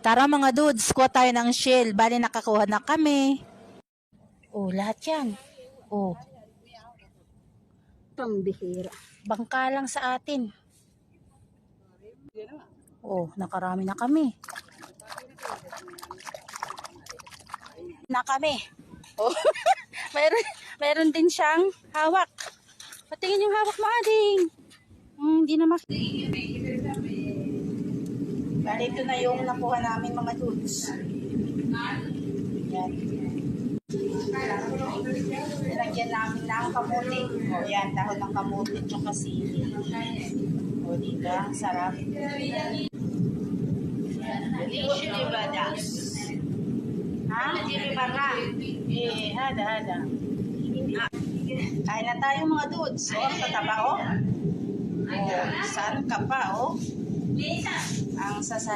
Tara mga dudes, kuha tayo ng shell. Bali nakakuha na kami. Oh, lahat yan. Oh, Pambihira. bangka lang sa atin. Oh, nakarami na kami. Na kami. Oh, mayroon din siyang hawak. Patingin yung hawak mo, Ading. Hindi na Bali, ito na yung nakuha namin mga dudes. Yan. Nilagyan namin ng kamuti. O yan, dahon ng kamuti at saka sili. O diba, ang sarap. Ha? Hada. Kain na tayo mga dudes. O, ang tataba o. Saan ka pa o? Ang sasa